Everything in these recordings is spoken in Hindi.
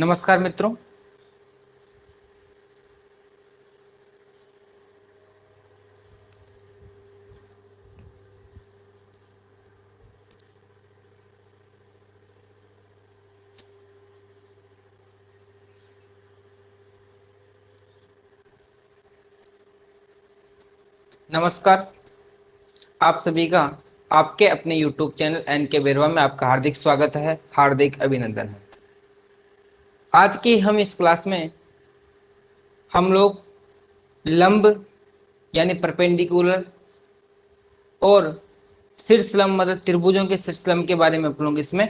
नमस्कार मित्रों। नमस्कार आप सभी का आपके अपने YouTube चैनल एन के बेरवा में आपका हार्दिक स्वागत है, हार्दिक अभिनंदन है। आज की हम इस क्लास में हम लोग लंब यानी परपेंडिकुलर और शीर्ष लंब मतलब त्रिभुजों के शीर्ष लंब के बारे में आप लोग इसमें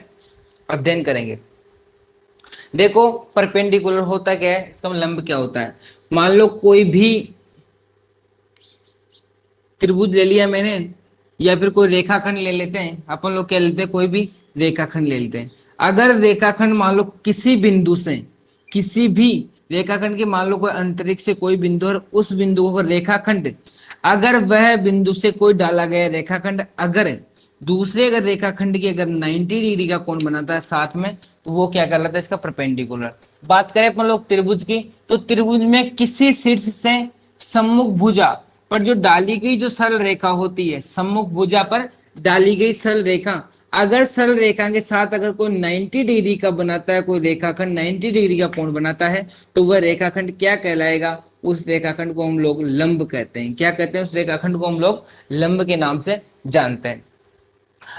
अध्ययन करेंगे। देखो, परपेंडिकुलर होता क्या है, इसका लंब क्या होता है। मान लो कोई भी त्रिभुज ले लिया मैंने, या फिर कोई रेखाखंड ले लेते हैं। अपन लोग क्या लेते हैं, कोई भी रेखाखंड ले लेते हैं। अगर रेखाखंड मान लो किसी बिंदु से, किसी भी रेखाखंड के मान लो कोई अंतरिक्ष से कोई बिंदु और उस बिंदु को रेखाखंड, अगर वह बिंदु से कोई डाला गया रेखाखंड अगर दूसरे अगर रेखाखंड की अगर 90 डिग्री का कोण बनाता है साथ में, तो वो क्या कहलाता है, इसका परपेंडिकुलर। बात करें अपन लोग त्रिभुज की, तो त्रिभुज में किसी शीर्ष से सम्मुख भुजा पर जो डाली गई जो सरल रेखा होती है, सम्मुख भुजा पर डाली गई सरल रेखा, अगर सरल रेखा के साथ अगर कोई 90 डिग्री का बनाता है, कोई रेखाखंड 90 डिग्री का कोण बनाता है, तो वह रेखाखंड क्या कहलाएगा, उस रेखाखंड को हम लोग लंब कहते हैं। क्या कहते हैं, उस रेखाखंड को हम लोग लंब के नाम से जानते हैं।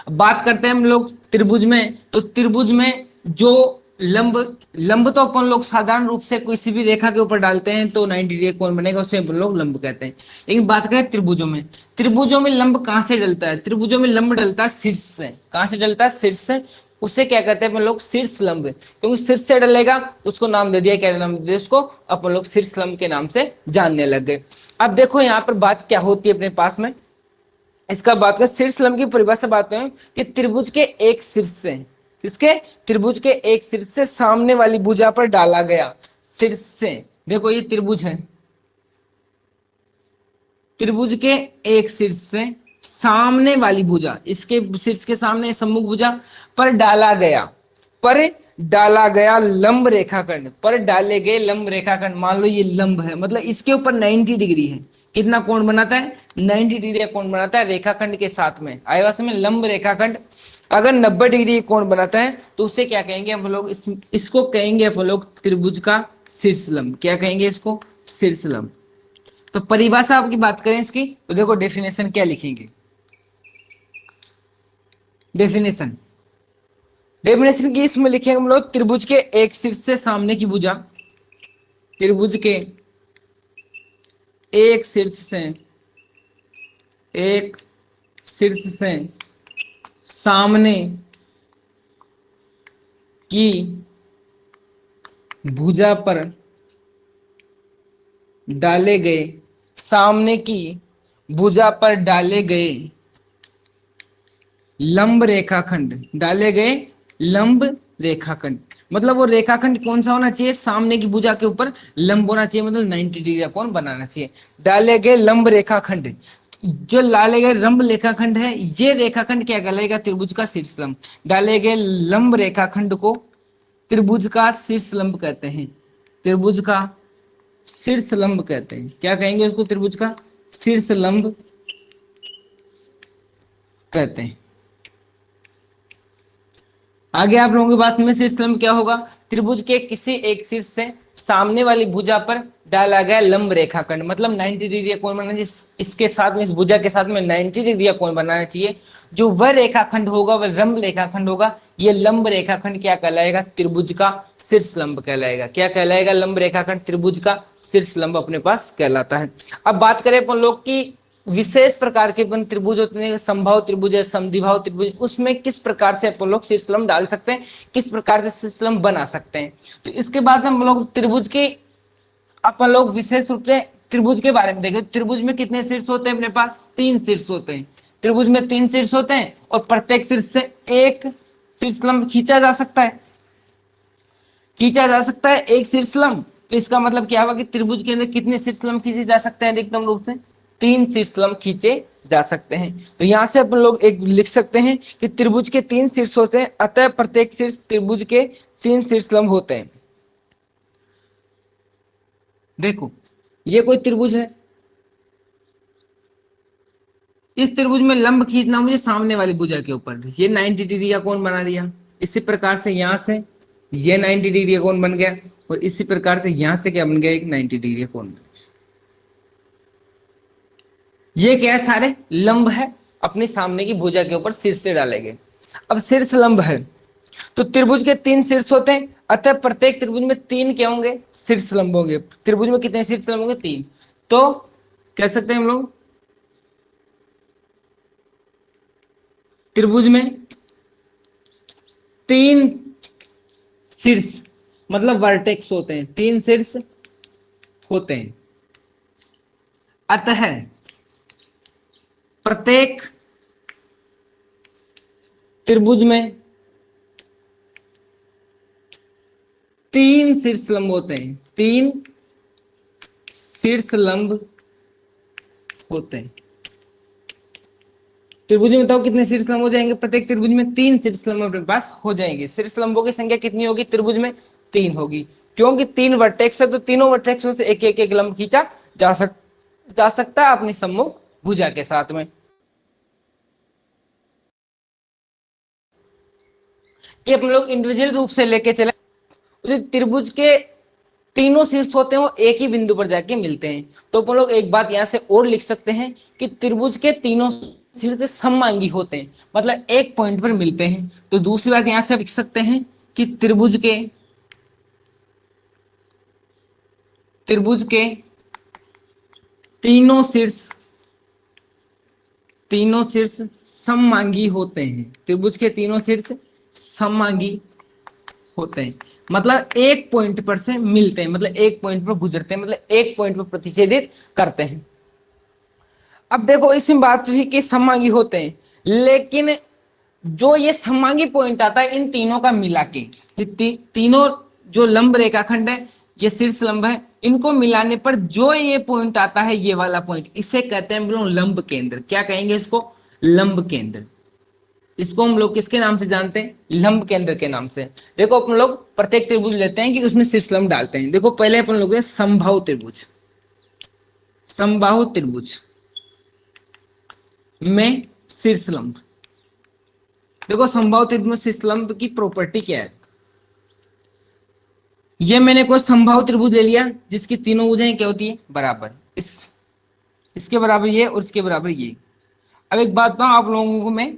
बात करते हैं हम लोग त्रिभुज में, तो त्रिभुज में जो लंब लंब तो अपन लोग साधारण रूप से किसी भी रेखा के ऊपर डालते हैं तो 90 डिग्री कोण बनेगा, उसे अपन लोग लंब कहते हैं। लेकिन बात करें त्रिभुजों में, त्रिभुजों में लंब कहां से डलता है, त्रिभुजों में लंब डलता है शीर्ष से। कहां से डलता है, शीर्ष से। उसे क्या कहते हैं अपन लोग, शीर्ष लंब। क्योंकि शीर्ष से डलेगा उसको नाम दे दिया, क्या नाम दे दिया उसको, अपन लोग शीर्ष लंब के नाम से जानने लग गए। अब देखो यहाँ पर बात क्या होती है अपने पास में, इसका बात कर शीर्ष लंब की परिभाषा बात है कि त्रिभुज के एक शीर्ष से, किसके, त्रिभुज के एक शीर्ष से सामने वाली भुजा पर डाला गया शीर्ष से। देखो ये त्रिभुज है, त्रिभुज के एक शीर्ष से सामने वाली भुजा, इसके शीर्ष के सामने सम्मुख भुजा पर डाला गया, पर डाला गया लंब रेखाखंड, पर डाले गए लंब रेखाखंड। मान लो ये लंब है, मतलब इसके ऊपर 90 डिग्री है। कितना कोण बनाता है, 90 डिग्री का कोण बनाता है रेखाखंड के साथ में। आएगा में लंब रेखाखंड अगर 90 डिग्री कोण बनाता है तो उसे क्या कहेंगे हम लोग, इसको कहेंगे अपन लोग त्रिभुज का शीर्ष लंब। क्या कहेंगे इसको, शीर्ष लंब। तो परिभाषा आपकी बात करें इसकी, तो देखो डेफिनेशन क्या लिखेंगे, डेफिनेशन डेफिनेशन की इसमें लिखेंगे हम लोग, त्रिभुज के एक शीर्ष से सामने की भुजा, त्रिभुज के एक शीर्ष से, एक शीर्ष से सामने की भुजा पर डाले गए, सामने की भुजा पर डाले गए लंब रेखाखंड, डाले गए लंब रेखाखंड, मतलब वो रेखाखंड कौन सा होना चाहिए, सामने की भुजा के ऊपर लंब होना चाहिए, मतलब 90 डिग्री का कोण बनाना चाहिए। डाले गए लंब रेखाखंड, जो डाले गए लंब रेखाखंड है, ये रेखाखंड क्या कहलाएगा, त्रिभुज का शीर्ष लंब। डाले गए लंब रेखाखंड को त्रिभुज का शीर्ष लंब कहते हैं, त्रिभुज का शीर्ष लंब कहते हैं। क्या कहेंगे उसको, त्रिभुज का शीर्ष लंब कहते हैं। आगे आप लोगों के पास में शीर्ष लंब क्या होगा, त्रिभुज के किसी एक शीर्ष से सामने वाली भुजा पर डाला गया लंब रेखाखंड, मतलब 90 डिग्री का कोण बनाना चाहिए। इसके साथ में, इस भुजा के साथ में 90 डिग्री का कोण बनाना चाहिए। जो वह रेखाखंड होगा वह लंब रेखाखंड होगा। ये लंब रेखाखंड क्या कहलाएगा, त्रिभुज का शीर्ष लंब कहलाएगा। क्या कहलाएगा, लंब रेखाखंड त्रिभुज का शीर्ष लंब अपने पास कहलाता है। अब बात करें अपन लोग की विशेष प्रकार के त्रिभुज होते हैं, समबाहु त्रिभुज है, समद्विबाहु त्रिभुज, उसमें किस प्रकार से अपन लोग शीर्ष लंब डाल सकते हैं, किस प्रकार से शीर्ष लंब बना सकते हैं। तो इसके बाद हम लोग त्रिभुज के अपन लोग विशेष रूप से त्रिभुज के बारे में देखें। त्रिभुज में कितने शीर्ष होते हैं, अपने पास 3 शीर्ष होते हैं। त्रिभुज में 3 शीर्ष होते हैं और प्रत्येक शीर्ष से एक शीर्ष लंब खींचा जा सकता है, खींचा जा सकता है एक शीर्ष लंब। तो इसका मतलब क्या होगा कि त्रिभुज के अंदर कितने शीर्ष लंब खींचे जा सकते हैं, अधिकतम रूप से 3 शीर्ष लंब खींचे जा सकते हैं। तो यहां से अपन लोग एक लिख सकते हैं कि त्रिभुज के 3 शीर्ष होते हैं, अतः प्रत्येक शीर्ष त्रिभुज के 3 शीर्ष लंब होते हैं। देखो ये कोई त्रिभुज है, इस त्रिभुज में लंब खींचना मुझे सामने वाली भुजा के ऊपर, ये 90 डिग्री का कोण बना दिया। इसी प्रकार से यहां से ये 90 डिग्री का कोण बन गया, और इसी प्रकार से यहां से क्या बन गया, एक 90 डिग्री का कोण। ये क्या है, सारे लंब है, अपने सामने की भुजा के ऊपर शीर्ष से डाले गए। अब शीर्ष लंब है तो त्रिभुज के 3 शीर्ष होते हैं, अतः प्रत्येक त्रिभुज में 3 क्या होंगे, शीर्ष लंब होंगे। त्रिभुज में कितने शीर्ष लंब होंगे, 3। तो कह सकते हैं हम लोग त्रिभुज में 3 शीर्ष मतलब वर्टेक्स होते हैं, 3 शीर्ष होते हैं। अतः प्रत्येक त्रिभुज में 3 शीर्ष लंब होते हैं, 3 शीर्ष लंब होते हैं। त्रिभुज में बताओ कितने शीर्ष लंब हो जाएंगे, प्रत्येक त्रिभुज में 3 शीर्ष लंब अपने पास हो जाएंगे। शीर्ष लंबों की संख्या कितनी होगी, त्रिभुज में 3 होगी, क्योंकि 3 वर्टेक्स है तो तीनों वर्टेक्सों से एक एक एक लंब खींचा जा सकता है अपनी सम्मुख भुजा के साथ में। कि अपन लोग इंडिविजुअल रूप से लेके चले, जो त्रिभुज के तीनों शीर्ष होते हैं वो एक ही बिंदु पर जाके मिलते हैं। तो अपन लोग एक बात यहां से और लिख सकते हैं कि त्रिभुज के तीनों शीर्ष सममांगी होते हैं, मतलब एक पॉइंट पर मिलते हैं। तो दूसरी बात यहां से लिख सकते हैं कि त्रिभुज के तीनों शीर्ष सममांगी होते हैं। त्रिभुज के तीनों शीर्ष सममांगी होते हैं, मतलब एक पॉइंट पर से मिलते हैं, मतलब एक पॉइंट पर गुजरते हैं, मतलब एक पॉइंट पर प्रतिच्छेदित करते हैं। अब देखो इसमें बात हुई कि सममांगी होते हैं, लेकिन जो ये सममांगी पॉइंट आता है इन तीनों का मिला के, तीनों जो लंब रेखाखंड है, ये शीर्ष लंब है, इनको मिलाने पर जो ये पॉइंट आता है, ये वाला पॉइंट, इसे कहते हैं हम लोग लंब केंद्र। क्या कहेंगे इसको, लंब केंद्र। इसको हम लोग किसके नाम से जानते हैं, लंब केंद्र के नाम से। देखो अपन लोग प्रत्येक त्रिभुज लेते हैं कि उसमें शीर्ष लंब डालते हैं। देखो पहले अपन लोग समबाहु त्रिभुज, समबाहु त्रिभुज में शीर्ष लंब। देखो समबाहु त्रिभुज में शीर्ष लंब की प्रॉपर्टी क्या है, ये मैंने कोई समबाहु त्रिभुज ले लिया जिसकी तीनों भुजाएं क्या होती है, बराबर। इसके बराबर ये और इसके बराबर ये। अब एक बात बताऊं आप लोगों को मैं,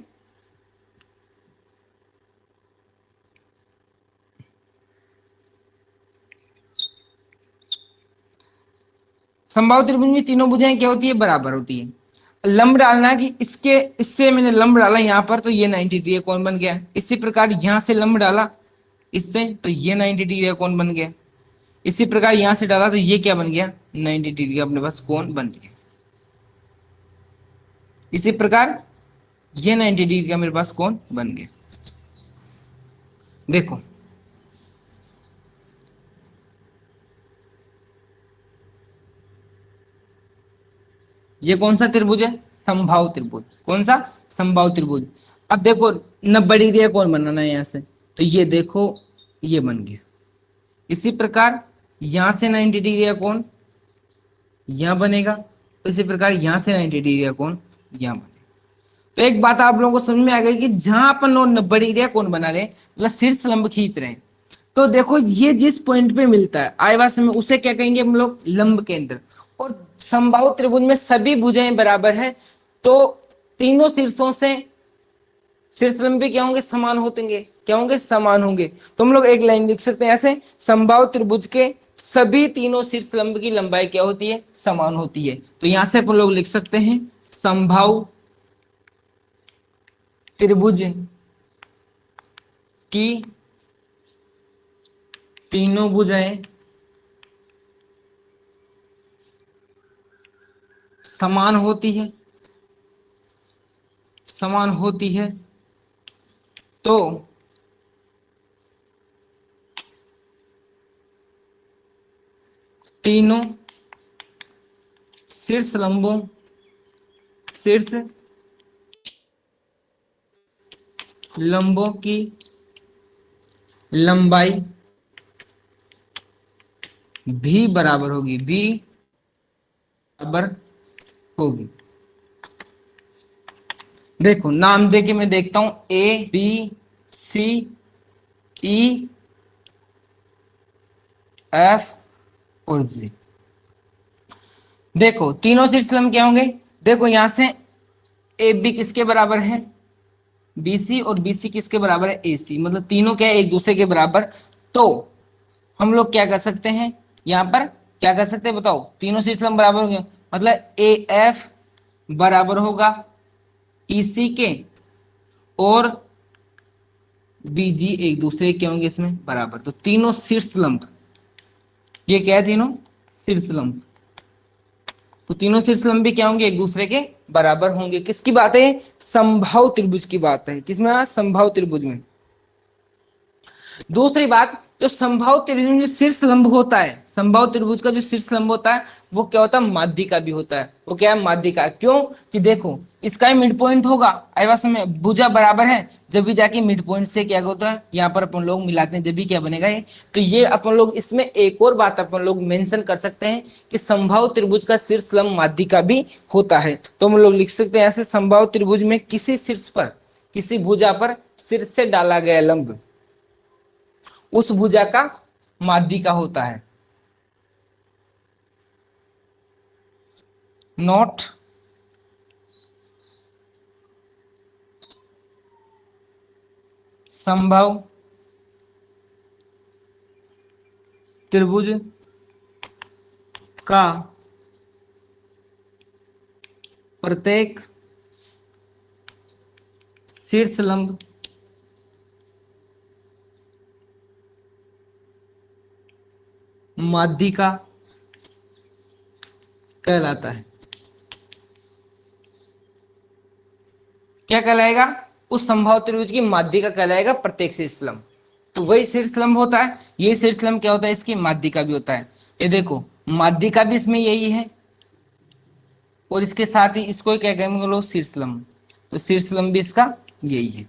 समबाहु त्रिभुज में तीनों भुजाएं क्या होती है, बराबर होती है। लंब डालना है कि इसके इससे मैंने लंब डाला यहाँ पर तो ये 90 डिग्री कोण बन गया। इसी प्रकार यहां से लंब डाला इससे तो ये 90 डिग्री का कोण बन गया। इसी प्रकार यहां से डाला तो ये क्या बन गया, 90 डिग्री का अपने पास कोण बन गया। इसी प्रकार ये 90 डिग्री का मेरे पास कोण बन गया। देखो ये कौन सा त्रिभुज है, समबाहु त्रिभुज। कौन सा, समबाहु त्रिभुज। अब देखो 90 डिग्री का कोण बनाना है यहाँ से, तो ये देखो ये बन गया। इसी प्रकार यहां से 90 डिग्री का कोण यहां बनेगा, इसी प्रकार यहां से 90 डिग्री का कोण यहां बनेगा। तो एक बात आप लोगों को समझ में आ गई कि जहां अपन लोग 90 डिग्री का कोण बना रहे हैं, मतलब शीर्ष लंब खींच रहे हैं, तो देखो ये जिस पॉइंट पे मिलता है आयवास में, उसे क्या कहेंगे हम लोग, लंब केंद्र। और समबाहु त्रिभुज में सभी भुजाएं बराबर है, तो तीनों शीर्षों से शीर्ष लंब भी क्या होंगे, समान होंगे। क्या होंगे, समान होंगे। तो हम लोग एक लाइन लिख सकते हैं ऐसे, समबाहु त्रिभुज के सभी तीनों शीर्ष लंब की लंबाई क्या होती है, समान होती है। तो यहां से अपन लोग लिख सकते हैं समबाहु त्रिभुज की तीनों भुजाएं समान होती है, समान होती है, तो तीनों शीर्ष लंबों शीर्ष लंबों की लंबाई भी बराबर होगी, भी बराबर होगी। देखो नाम दे के मैं देखता हूं, A B C E F और जी। देखो तीनों शीर्षलंब क्या होंगे, देखो यहां से ए बी किसके बराबर है, बीसी, और बीसी किसके बराबर है, एसी, मतलब तीनों क्या है, एक दूसरे के बराबर। तो हम लोग क्या कर सकते हैं, यहां पर क्या कर सकते हैं बताओ, तीनों शीर्षलंब बराबर होंगे, मतलब ए एफ बराबर होगा ईसी के, और बीजी एक दूसरे के होंगे इसमें बराबर। तो तीनों शीर्षलंब, ये क्या है, तीनों शीर्षलंब, तो तीनों शीर्षलंब भी क्या होंगे, एक दूसरे के बराबर होंगे। किसकी बात है, समबाहु त्रिभुज की बात है। किसमें, समबाहु त्रिभुज में। दूसरी बात, जो समबाहु त्रिभुज में शीर्ष लंब होता है, समबाहु त्रिभुज का जो शीर्ष लंब होता है वो क्या होता है, माध्यिका भी होता है। वो क्या है, माध्यिका। क्यों, कि देखो इसका ही मिड पॉइंट होगा, आया समय भुजा बराबर है, जब भी जाके मिड पॉइंट से क्या होता है, यहाँ पर अपन लोग मिलाते हैं, जब भी क्या बनेगा ये। तो ये अपन लोग इसमें एक और बात अपन लोग मेंशन कर सकते हैं कि समबाहु त्रिभुज का शीर्ष लंब माध्यिका भी होता है। तो हम लोग लिख सकते हैं ऐसे, समबाहु त्रिभुज में किसी शीर्ष पर, किसी भुजा पर शीर्ष से डाला गया लंब उस भुजा का माध्यिका होता है। नोट समबाहु त्रिभुज का प्रत्येक शीर्ष लंब माध्यिका कहलाता है। क्या कहलाएगा, उस समबाहु त्रिभुज की माध्यिका कहलाएगा प्रत्येक शीर्षलंब। तो वही शीर्षलंब होता है, ये शीर्षलंब क्या होता है, इसकी माध्यिका भी होता है। ये देखो माध्यिका भी इसमें यही है, और इसके साथ ही इसको क्या कहेंगे लोग, शीर्षलंब। तो शीर्षलंब भी इसका यही है।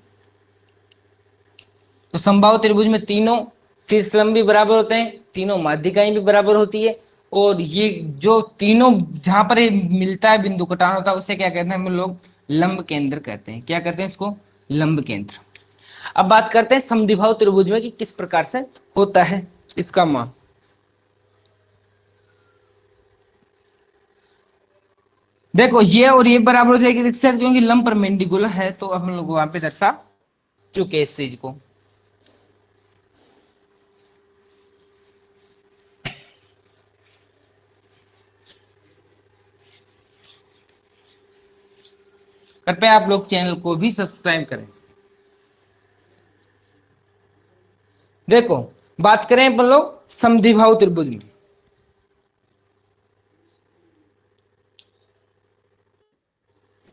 तो समबाहु त्रिभुज में तीनों शीर्षलंब भी बराबर होते हैं, तीनों माध्यिकाएं भी बराबर होती है, और ये जो तीनों जहां पर ये मिलता है, बिंदु कटान होता है, उसे क्या कहते हैं हम लोग, लंब केंद्र कहते हैं। क्या कहते हैं इसको, लंब केंद्र। अब बात करते हैं समद्विबाहु त्रिभुज में कि किस प्रकार से होता है इसका मान। देखो ये और ये बराबर हो जाएगी, क्योंकि लंब परपेंडिकुलर है, तो हम लोग वहां पे दर्शा चुके इस चीज को। कृपया आप लोग चैनल को भी सब्सक्राइब करें। देखो बात करें अपन लोग समद्विबाहु त्रिभुज में,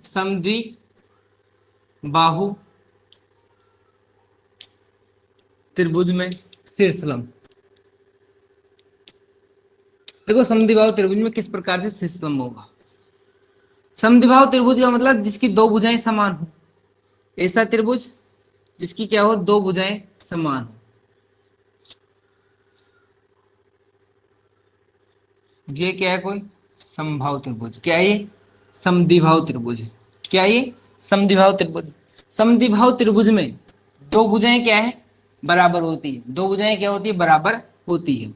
समद्विबाहु त्रिभुज में शीर्षलंब। देखो समद्विबाहु त्रिभुज में किस प्रकार से शीर्षलंब होगा। समद्विबाहु त्रिभुज का मतलब जिसकी दो भुजाएं समान हो, ऐसा त्रिभुज जिसकी क्या हो, दो भुजाएं समान हो, ये क्या है, कोई समबाहु त्रिभुज। क्या है ये, समद्विबाहु त्रिभुज। क्या है ये, समद्विबाहु त्रिभुज। समद्विबाहु त्रिभुज में दो भुजाएं क्या है, बराबर होती है। दो भुजाएं क्या होती है, बराबर होती है।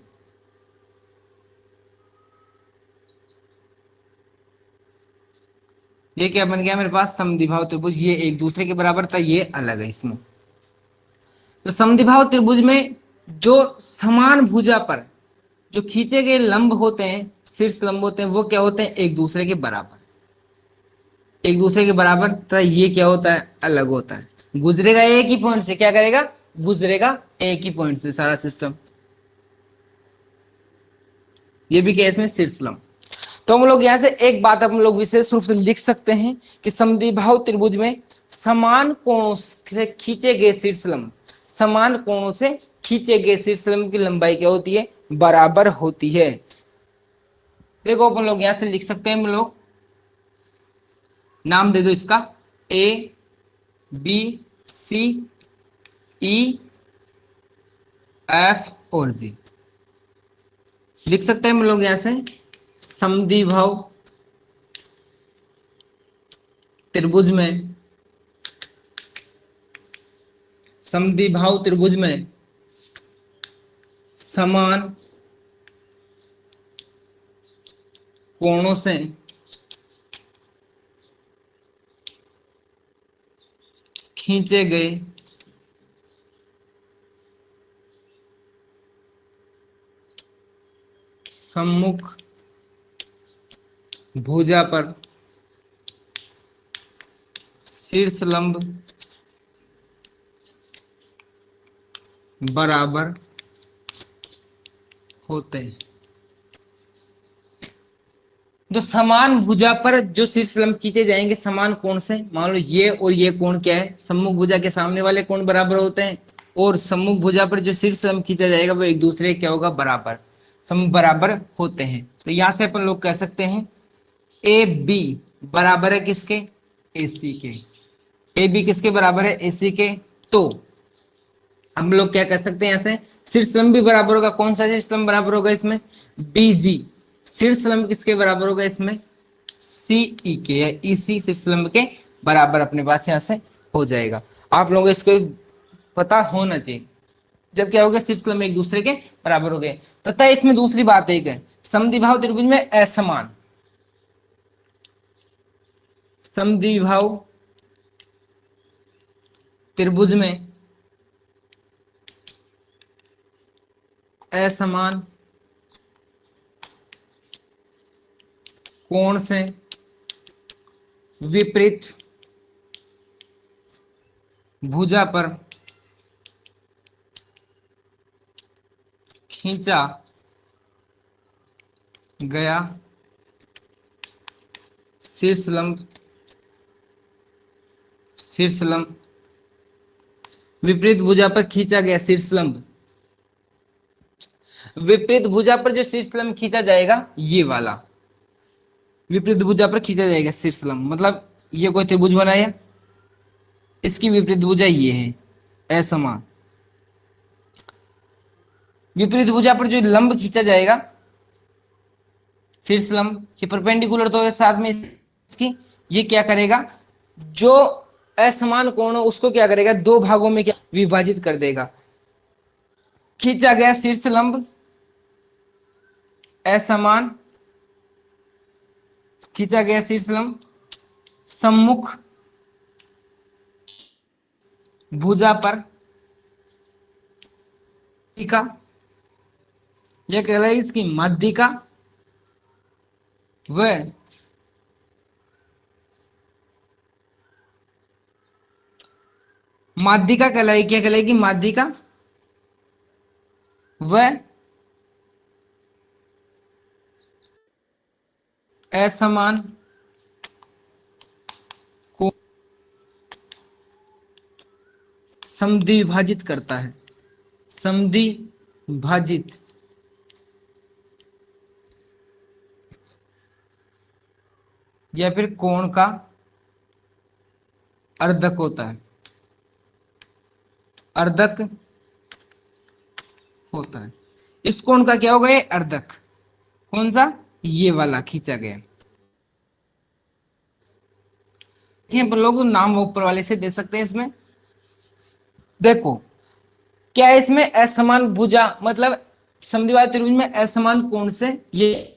ये क्या बन गया मेरे पास, समद्विबाहु त्रिभुज। ये एक दूसरे के बराबर था, ये अलग है इसमें। तो समद्विबाहु त्रिभुज में जो समान भुजा पर जो खींचे गए लंब होते हैं, शीर्ष लंब होते हैं, वो क्या होते हैं, एक दूसरे के बराबर। एक दूसरे के बराबर, तो ये क्या होता है, अलग होता है। गुजरेगा एक ही पॉइंट से, क्या करेगा, गुजरेगा एक ही पॉइंट से सारा सिस्टम। ये भी क्या, इसमें शीर्ष लंब। तो हम लोग यहां से एक बात हम लोग विशेष रूप से लिख सकते हैं कि समद्विबाहु त्रिभुज में समान कोणों से खींचे गए शीर्षलंब, समान कोणों से खींचे गए शीर्षलंब की लंबाई क्या होती है, बराबर होती है। देखो अपन लोग यहां से लिख सकते हैं, हम लोग नाम दे दो इसका, A B C E F और जी। लिख सकते हैं हम लोग यहां से समद्विबाहु त्रिभुज में, समद्विबाहु त्रिभुज में समान कोणों से खींचे गए सम्मुख भुजा पर शीर्ष लंब बराबर होते हैं। तो समान भुजा पर जो शीर्ष लंब खींचे जाएंगे समान कोण से, मान लो ये और ये कोण क्या है, सम्मुख भुजा के सामने वाले कोण बराबर होते हैं, और सम्मुख भुजा पर जो शीर्ष लंब खींचा जाएगा वो एक दूसरे क्या होगा, बराबर, सम बराबर होते हैं। तो यहां से अपन लोग कह सकते हैं ए बी बराबर है किसके, ए सी के। ए बी किसके बराबर है, ए सी के। तो हम लोग क्या कह सकते हैं यहां से, शीर्ष लंब भी बराबर होगा, कौन सा शीर्ष लंब बराबर होगा इसमें, बी जी। शीर्ष लंब किसके बराबर होगा इसमें, सी ई के या ई सी शीर्ष लंब के बराबर अपने पास यहां से हो जाएगा। आप लोगों को इसको पता होना चाहिए। जब क्या हो गया, शीर्ष लंब एक दूसरे के बराबर हो गए। तथा इसमें दूसरी बात एक है, समद्विबाहु त्रिभुज में असमान, समद्विबाहु त्रिभुज में असमान कोण से विपरीत भुजा पर खींचा गया शीर्ष लंब विपरीत भुजा पर खींचा गया शीर्ष लंब, विपरीत भुजा पर जो शीर्ष लंब खींचा जाएगा ये वाला, विपरीत भुजा पर खींचा जाएगा शीर्ष लंब, मतलब ये कोई त्रिभुज बनाया, इसकी विपरीत भुजा ये है असमान, विपरीत भुजा पर जो लंब खींचा जाएगा शीर्ष लंब, ये परपेंडिकुलर तो है साथ में इसकी, ये क्या करेगा, जो असमान कोण हो उसको क्या करेगा, दो भागों में क्या विभाजित कर देगा। खींचा गया शीर्ष लंब असमान, खींचा गया शीर्ष लंब सम्मुख भुजा पर का, यह कहलाएगी इसकी माध्यिका, व माध्यिका कहलाएगी, क्या कहलाएगी, माध्यिका व असमान को समद्विभाजित करता है, समद्विभाजित या फिर कोण का अर्धक होता है, अर्धक होता है। इस कोण का क्या होगा, ये अर्धक, कौन सा, ये वाला खींचा गया। अपन लोग नाम ऊपर वाले से दे सकते हैं इसमें। देखो क्या है इसमें, असमान भुजा मतलब समद्विबाहु त्रिभुज में असमान कोण से, ये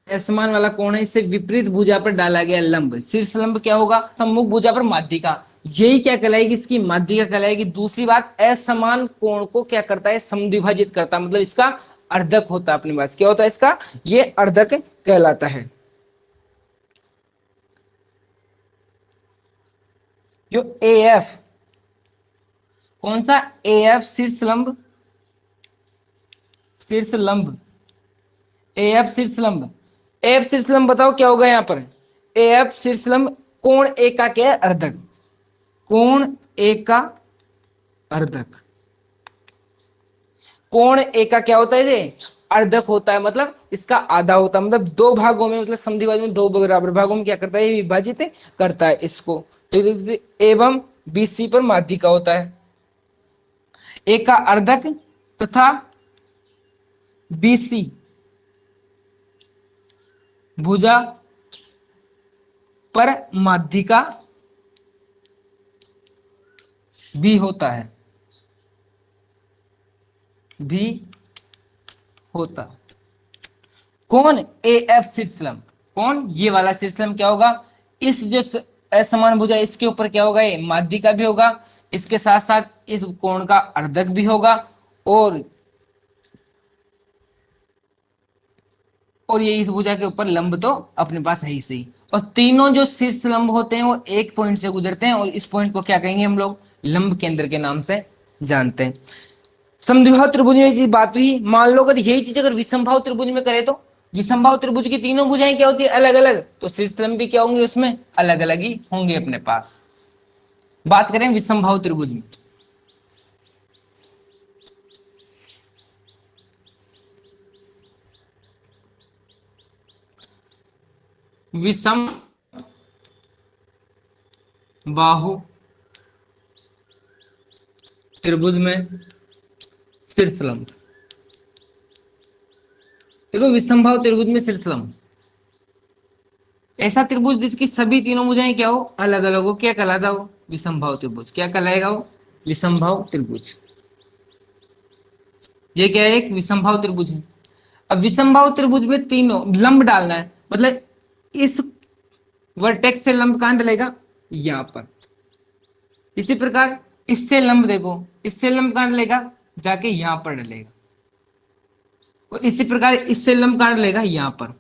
असमान वाला कोण है, इसे विपरीत भुजा पर डाला गया लंब, शीर्ष लंब क्या होगा, सम्मुख भुजा पर माध्यिका, यही क्या कहलाएगी, इसकी माध्यिका कहलाएगी। दूसरी बात, असमान कोण को क्या करता है, समद्विभाजित करता है, मतलब इसका अर्धक होता है अपने पास, क्या होता है इसका, ये अर्धक कहलाता है। जो AF, कौन सा, AF शीर्ष लंब, शीर्ष लंब, AF शीर्ष लंब, AF शीर्ष लंब बताओ क्या होगा यहाँ पर, AF शीर्ष लंब कोण ए का क्या है, अर्धक, कोण ए का अर्धक, कोण ए का क्या होता है, ये अर्धक होता है, मतलब इसका आधा होता है, मतलब दो भागों में, मतलब समद्विभाजन में दो बराबर भागों में क्या करता है, ये विभाजित करता है इसको। एवं BC पर माध्यिका होता है, ए का अर्धक तथा BC भुजा पर माध्यिका भी होता है, भी होता। कौन? ए एफ शीर्षलंब। कौन? ये वाला शीर्षलंब क्या होगा? इस जो असमान भुजा इसके ऊपर क्या होगा? ये माध्यिका भी होगा, इसके साथ साथ इस कोण का अर्धक भी होगा, और ये इस भुजा के ऊपर लंब तो अपने पास है ही सही। और तीनों जो शीर्ष लंब होते हैं वो एक पॉइंट से गुजरते हैं, और इस पॉइंट को क्या कहेंगे हम लोग? लंब केंद्र के नाम से जानते हैं। समद्विबाहु त्रिभुज में चीज बात हुई। मान लो अगर यही चीज अगर विषमबाहु त्रिभुज में करे तो विषमबाहु त्रिभुज की तीनों भुजाएं क्या होती है? अलग अलग। तो शीर्ष लंब भी क्या होंगे? उसमें अलग अलग ही होंगे अपने पास। बात करें विषमबाहु त्रिभुज में, विषम बाहु त्रिभुज में शीर्ष लंब। देखो विषमबाहु त्रिभुज में शीर्ष लंब ऐसा त्रिभुज जिसकी सभी तीनों भुजाएं क्या हो? अलग अलग हो, क्या कहलाता हो? विषमबाहु त्रिभुज। क्या कहलाएगा वो? विषमबाहु त्रिभुज। ये क्या है? एक विषमबाहु त्रिभुज है। अब विषमबाहु त्रिभुज में तीनों लंब डालना है, मतलब इस वर्टेक्स से लंब कहां डलेगा? यहां पर। इसी प्रकार इससे लंब देखो, इससे लंब कहां डलेगा? जाके यहां पर डलेगा। और इसी प्रकार इससे लंब कहां डलेगा? यहां पर।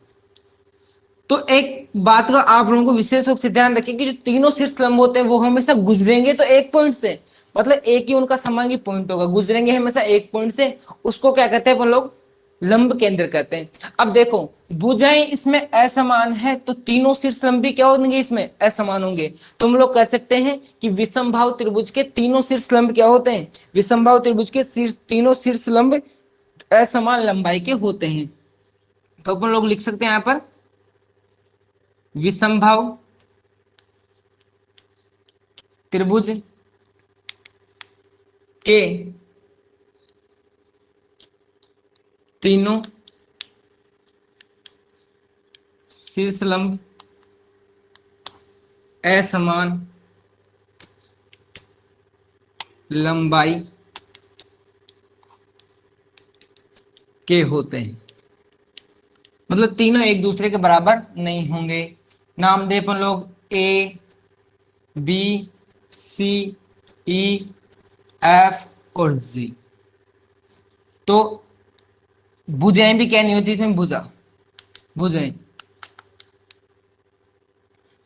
तो एक बात का आप लोगों को विशेष रूप से ध्यान रखें कि जो तीनों शीर्ष लंब होते हैं वो हमेशा गुजरेंगे तो एक पॉइंट से, मतलब एक ही उनका समांगी पॉइंट होगा, गुजरेंगे हमेशा एक पॉइंट से। उसको क्या कहते हैं अपन लोग? लंब केंद्र कहते हैं। अब देखो भुजाएं इसमें असमान है तो तीनों शीर्ष लंब भी क्या होंगे? इसमें असमान होंगे। तो हम लोग कह सकते हैं कि विषमबाहु त्रिभुज के तीनों शीर्ष लंब क्या होते हैं? विषमबाहु त्रिभुज के तीनों शीर्ष लंब असमान लंबाई के होते हैं। तो अपन लोग लिख सकते हैं यहां पर विषमबाहु त्रिभुज के तीनों शीर्ष लंब असमान लंबाई के होते हैं, मतलब तीनों एक दूसरे के बराबर नहीं होंगे। नाम दे अपन लोग A B C E F और जी। तो भुजाएं भी क्या नहीं होती इसमें? भुजाएं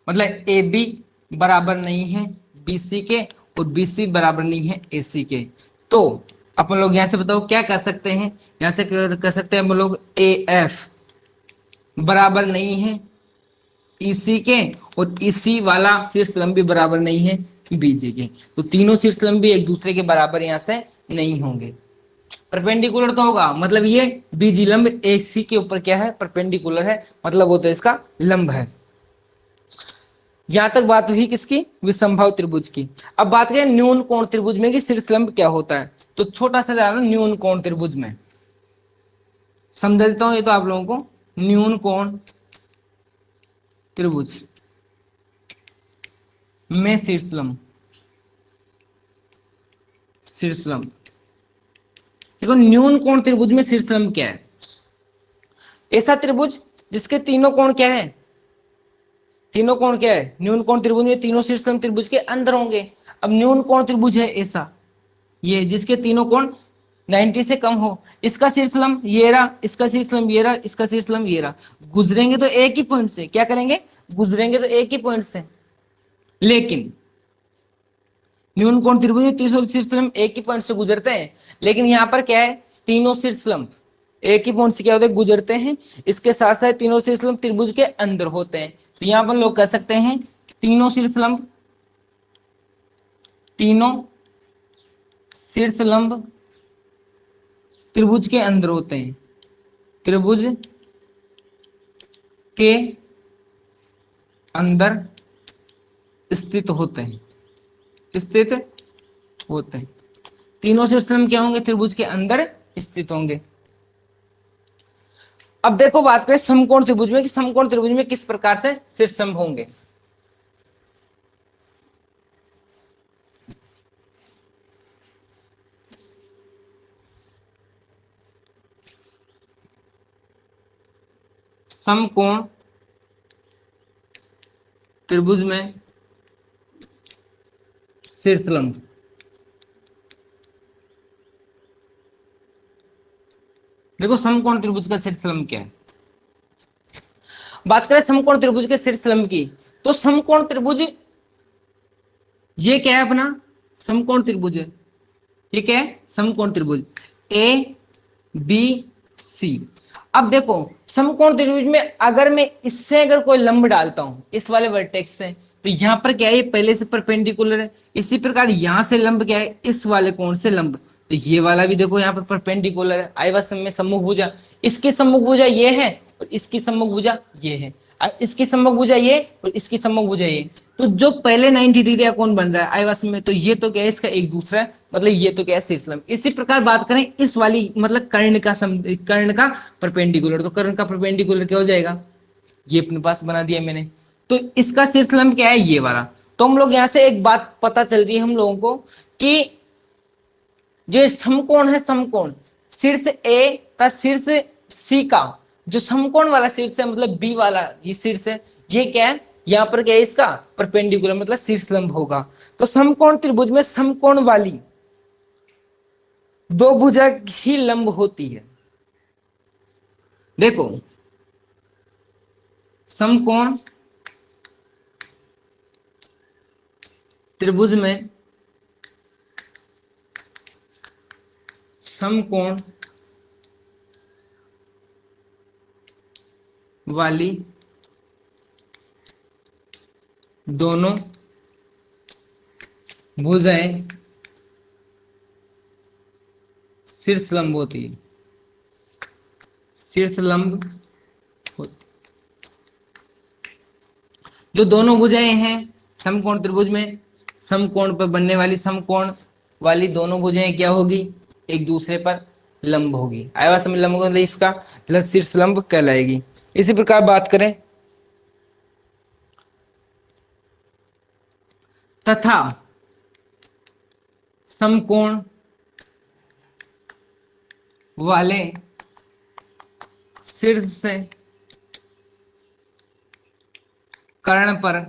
मतलब ए बी बराबर नहीं है बी सी के, और बी सी बराबर नहीं है ए सी के। तो अपन लोग यहां से बताओ क्या कर सकते हैं? यहां से कर सकते हैं हम लोग ए एफ बराबर नहीं है ईसी के, और इसी वाला शीर्ष लंब भी बराबर नहीं है बीजी के। तो तीनों शीर्ष लंब भी एक दूसरे के बराबर यहां से नहीं होंगे। परपेंडिकुलर तो होगा, मतलब ये बीजी लंब एसी के ऊपर क्या है? परपेंडिकुलर है, मतलब वो तो इसका लंब है। यहां तक बात हुई किसकी? विषमबाहु त्रिभुज की। अब बात करें न्यून कोण त्रिभुज में कि शीर्ष लंब क्या होता है। तो छोटा सा जाना न्यून कोण त्रिभुज में समझा देता हूं ये तो आप लोगों को। न्यून कोण त्रिभुज में शीर्ष लंब देखो न्यून कोण त्रिभुज में शीर्ष लंब क्या है? ऐसा त्रिभुज जिसके तीनों कोण क्या है? तीनों कोण क्या है? न्यून कोण त्रिभुज में तीनों शीर्ष लंब त्रिभुज के अंदर होंगे। अब न्यून कोण त्रिभुज है ऐसा, ये जिसके तीनों कोण 90 से कम हो। इसका शीर्ष लंब ये रहा, इसका शीर्ष लंब ये रहा, इसका शीर्ष लंब ये रहा। गुजरेंगे तो एक ही पॉइंट से, क्या करेंगे? गुजरेंगे तो एक ही पॉइंट से। लेकिन न्यून कोण त्रिभुज में तीनों शीर्ष लंब एक ही पॉइंट से गुजरते हैं, लेकिन यहाँ पर क्या है? तीनों शीर्ष लंब एक ही पॉइंट से क्या होते हैं? गुजरते हैं। इसके साथ साथ तीनों शीर्ष लंब त्रिभुज के अंदर होते हैं। तो यहाँ पर लोग कह सकते हैं तीनों शीर्ष लंब त्रिभुज के अंदर होते हैं, त्रिभुज के अंदर स्थित होते हैं, तीनों शीर्ष लंब क्या होंगे? त्रिभुज के अंदर स्थित होंगे। अब देखो बात करें समकोण त्रिभुज में कि समकोण त्रिभुज में किस प्रकार से शीर्षस्तंभ होंगे। समकोण त्रिभुज में शीर्षलंब। देखो समकोण त्रिभुज का शीर्षलंब क्या है। बात करें समकोण त्रिभुज के शीर्षलंब की, तो समकोण त्रिभुज ये क्या है अपना, समकोण त्रिभुज है। ठीक है, समकोण त्रिभुज ए बी सी। अब देखो समकोण त्रिभुज में अगर मैं इससे अगर कोई लंब डालता हूं इस वाले वर्टेक्स से, तो यहां पर क्या है, ये पहले से परपेंडिकुलर है। इसी प्रकार यहां से लंब क्या है, इस वाले कोण से लंब, तो ये वाला भी देखो यहाँ पर परपेंडिकुलर है। आइवा में सम्मुख भुजा, इसकी सम्मुख भुजा ये है और इसकी सम्मुख भुजा ये है, और इसकी सम्मुख भुजा ये और इसकी सम्मुख भुजा ये। तो जो पहले 90 डिग्री का कोण बन रहा है आइवास में, तो ये तो क्या है इसका एक दूसरा है, मतलब ये तो क्या है शीर्षलंब। इसी प्रकार बात करें इस वाली मतलब कर्ण का परपेंडिकुलर, तो कर्ण का परपेंडिकुलर क्या हो जाएगा, ये अपने पास बना दिया मैंने। तो इसका शीर्षलंब क्या है, ये वाला। तो हम लोग यहां से एक बात पता चल रही है हम लोगों को कि जो समकोण है, समकोण शीर्ष ए का शीर्ष सी का जो समकोण वाला शीर्ष है, मतलब बी वाला ये शीर्ष है, ये क्या है यहाँ पर क्या है इसका परपेंडिकुलर, मतलब शीर्षलंब होगा। तो समकोण त्रिभुज में समकोण वाली दो भुजा ही लंब होती है। देखो समकोण त्रिभुज में समकोण वाली दोनों भुजाएं शीर्षलंब होती है, शीर्षलंब होती। जो दोनों भुजाएं हैं समकोण त्रिभुज में, समकोण पर बनने वाली समकोण वाली दोनों भुजाएं क्या होगी, एक दूसरे पर लंब होगी। आया समझ, लंब मतलब इसका शीर्षलंब कहलाएगी। इसी प्रकार बात करें तथा समकोण वाले शीर्ष से कर्ण पर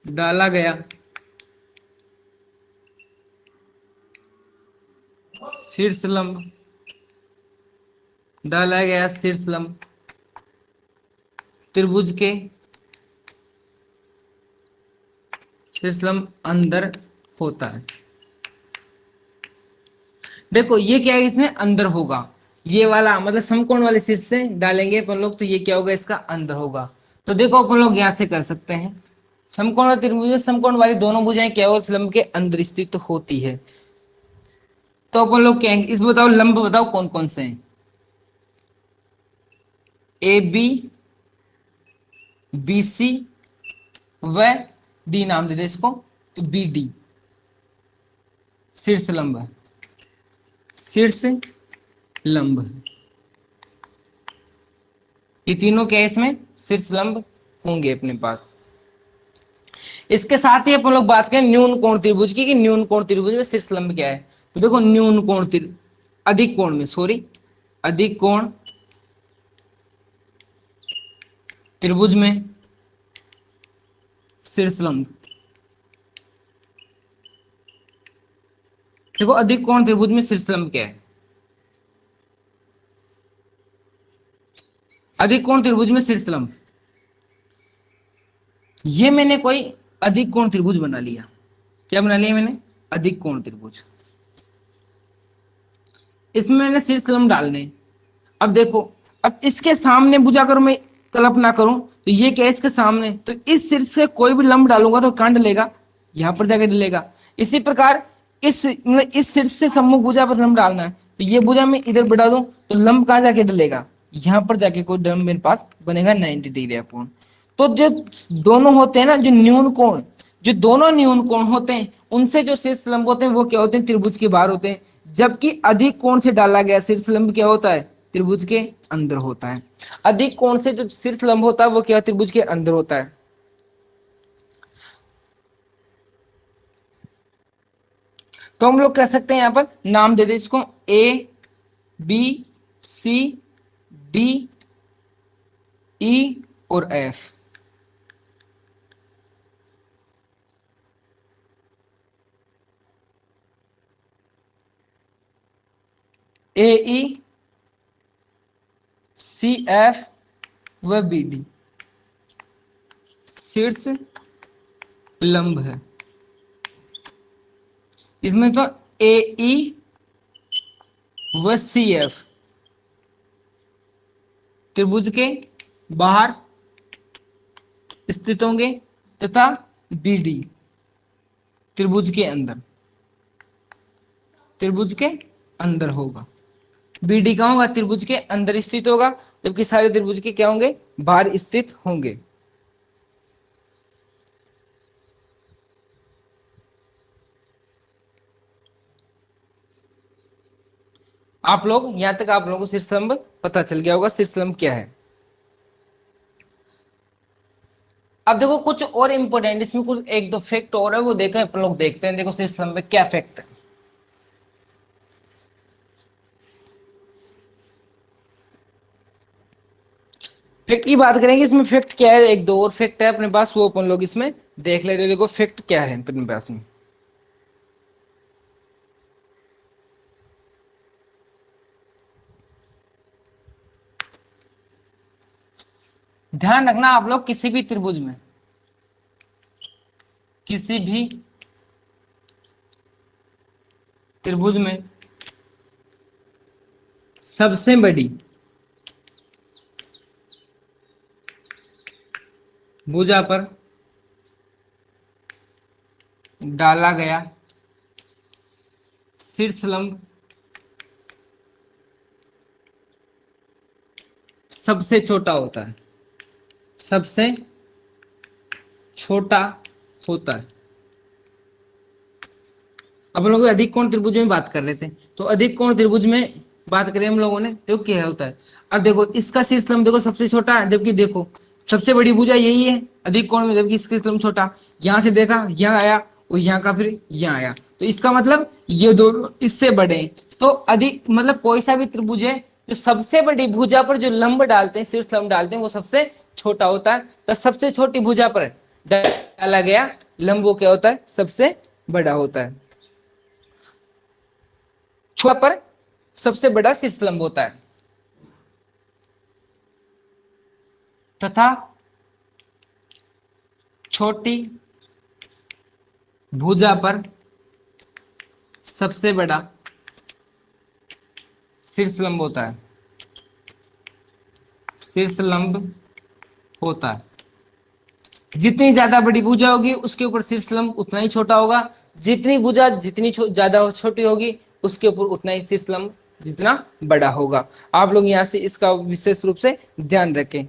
डाला गया शीर्षलंब, डाला गया शीर्षलंब त्रिभुज के शीर्षलंब अंदर होता है। देखो ये क्या है, इसमें अंदर होगा, ये वाला मतलब समकोण वाले शीर्ष से डालेंगे अपन लोग, तो ये क्या होगा इसका अंदर होगा। तो देखो अपन लोग यहां से कर सकते हैं, समकोण और त्रिभुज में समकोण वाली दोनों भुजाएं केवल लंब के अंदर स्थित तो होती है। तो अपन लोग कहेंगे इस बताओ लंब बताओ कौन कौन से हैं, ए बी बी सी व डी नाम दे दे इसको, तो बी डी शीर्ष लंब है, शीर्ष लंब। ये तीनों क्या है इसमें शीर्ष लंब होंगे अपने पास। इसके साथ ही अपन लोग बात करें न्यून कोण त्रिभुज की, कि न्यून कोण त्रिभुज में शीर्ष लंब क्या है। तो देखो न्यून कोण अधिक कोण में अधिक कोण त्रिभुज में शीर्ष लंब। देखो अधिक कोण त्रिभुज में शीर्ष लंब क्या है, अधिक कोण त्रिभुज में शीर्ष लंब, ये मैंने कोई अधिक कोण त्रिभुज बना लिया। क्या बना लिया मैंने, अधिक कोण त्रिभुज। इसमें मैंने शीर्ष लंब डालने। अब देखो अब इसके सामने भुजा अगर मैं कल्पना करूं, तो ये क्या है इसके सामने, तो इस शीर्ष से कोई भी लंब डालूंगा तो कहां डलेगा, यहां पर जाके डलेगा। इसी प्रकार इस मतलब इस शीर्ष से सम्मुख भुजा पर लंब डालना है, तो ये भुजा मैं इधर बढ़ा दूं तो लंब कहां जाके डलेगा, यहां पर जाके कोई लंब मेरे पास बनेगा 90 डिग्री का कोण। तो जो दोनों होते हैं ना, जो न्यून कोण, जो दोनों न्यून कोण होते हैं उनसे जो शीर्ष लंब होते हैं वो क्या होते हैं, त्रिभुज के बाहर होते हैं। जबकि अधिक कोण से डाला गया शीर्षलंब क्या होता है, त्रिभुज के अंदर होता है। अधिक कोण से जो शीर्षलंब होता है वो क्या त्रिभुज के अंदर होता है। तो हम लोग कह सकते हैं यहां पर नाम दे दे इसको A B C D E और एफ। ए ई सी एफ व बी डी शीर्ष लंब है। इसमें तो ए ई व सी एफ त्रिभुज के बाहर स्थित होंगे तथा बी डी त्रिभुज के अंदर, त्रिभुज के अंदर होगा। बी डी कहां होगा, त्रिभुज के अंदर स्थित होगा, जबकि सारे त्रिभुज के क्या होंगे, बाहर स्थित होंगे। आप लोग यहां तक आप लोगों को शीर्षलंब पता चल गया होगा शीर्षलंब क्या है। अब देखो कुछ और इंपॉर्टेंट इसमें कुछ एक दो फैक्ट और है वो देखो अपन लोग देखते हैं। देखो शीर्षलंब में क्या फैक्ट है। फैक्ट की बात करेंगे, इसमें फैक्ट क्या है, एक दो और फैक्ट है अपने पास वो अपन लोग इसमें देख लेते हैं। देखो फैक्ट क्या है अपने पास में। ध्यान रखना आप लोग किसी भी त्रिभुज में, किसी भी त्रिभुज में सबसे बड़ी भुजा पर डाला गया शीर्षलंब सबसे छोटा होता है, सबसे छोटा होता है। अब हम लोग अधिक कोण त्रिभुज में बात कर रहे थे, तो अधिक कोण त्रिभुज में बात करें हम लोगों ने तो क्या होता है। अब देखो इसका शीर्षलंब देखो सबसे छोटा है, जबकि देखो सबसे बड़ी भुजा यही है अधिक कोण में, जबकि इसका शीर्षलंब छोटा। यहां से देखा यहाँ आया और यहाँ का फिर यहाँ आया, तो इसका मतलब ये दोनों इससे बड़े हैं। तो अधिक मतलब कोई सा भी त्रिभुज है जो सबसे बड़ी भुजा पर जो लंब डालते हैं, शीर्षलंब डालते हैं, वो सबसे छोटा होता है। तो सबसे छोटी भुजा पर डाला गया लंब वो क्या होता है, सबसे बड़ा होता है। छोटा पर सबसे बड़ा शीर्षलंब होता है तथा छोटी भुजा पर सबसे बड़ा शीर्षलंब होता है, शीर्षलंब होता है। जितनी ज्यादा बड़ी भुजा होगी उसके ऊपर शीर्षलंब उतना ही छोटा होगा, जितनी भुजा जितनी ज्यादा छोटी होगी उसके ऊपर उतना ही शीर्षलंब जितना बड़ा होगा। आप लोग यहां से इसका विशेष रूप से ध्यान रखें।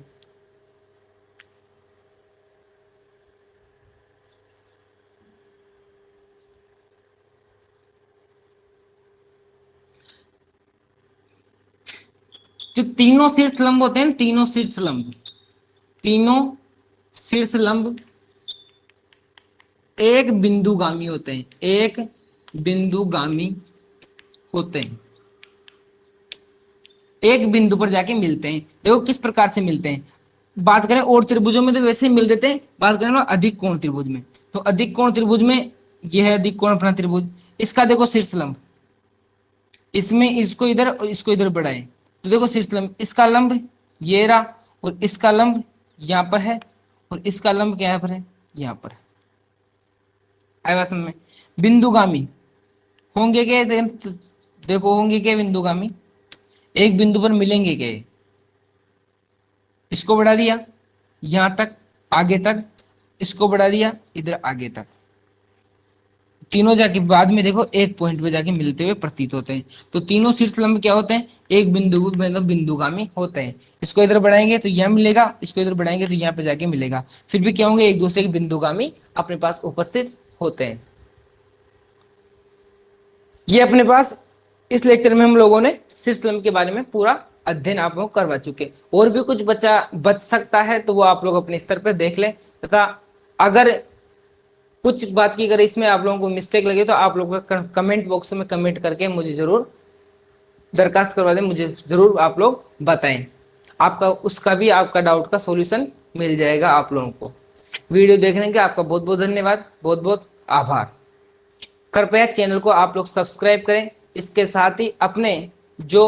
जो तीनों शीर्षलंब होते हैं, तीनों शीर्षलंब एक बिंदुगामी होते हैं, एक बिंदुगामी होते हैं, एक बिंदु पर जाके मिलते हैं। देखो किस प्रकार से मिलते हैं। बात करें और त्रिभुजों में तो वैसे ही मिल देते हैं, बात करें ना अधिक कोण त्रिभुज में, तो अधिक कोण त्रिभुज में यह है अधिक कोण अपना त्रिभुज। इसका देखो शीर्षलंब, इसमें इसको इधर और इसको इधर बढ़ाएं तो देखो शीर्षलंब, इसका लंब ये रहा और इसका लंब यहाँ पर है और इसका लंब क्या पर है, यहाँ पर है। आया समझ में। बिंदुगामी होंगे क्या, देखो होंगे क्या बिंदुगामी, एक बिंदु पर मिलेंगे क्या, इसको बढ़ा दिया यहां तक आगे तक, इसको बढ़ा दिया इधर आगे तक, तीनों जाके बाद में देखो एक पॉइंट पे जाके मिलते हुए प्रतीत होते हैं। तो तीनों शीर्षलंब क्या होते हैं, एक बिंदु मतलब बिंदुगामी होते हैं। इसको इधर बढ़ाएंगे तो यह मिलेगा, इसको इधर बढ़ाएंगे तो यहाँ पे जाके मिलेगा, फिर भी क्या होंगे, एक दूसरे के बिंदुगामी अपने पास उपस्थित होते हैं। ये अपने पास इस लेक्चर में हम लोगों ने सिस्टम के बारे में पूरा अध्ययन आप लोग करवा चुके। और भी कुछ बच सकता है तो वो आप लोग अपने स्तर पर देख लें, तथा अगर कुछ बात की अगर इसमें आप लोगों को मिस्टेक लगे तो आप लोग कमेंट बॉक्स में कमेंट करके मुझे जरूर दरखास्त करवा दें, मुझे जरूर आप लोग बताएं। आपका उसका भी आपका डाउट का सॉल्यूशन मिल जाएगा आप लोगों को। वीडियो देखने के आपका बहुत बहुत धन्यवाद, बहुत बहुत आभार। कृपया चैनल को आप लोग सब्सक्राइब करें। इसके साथ ही अपने जो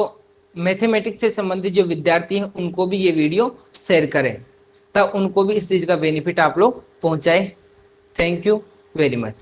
मैथमेटिक्स से संबंधित जो विद्यार्थी हैं उनको भी ये वीडियो शेयर करें, तब उनको भी इस चीज का बेनिफिट आप लोग पहुंचाएं। Thank you very much.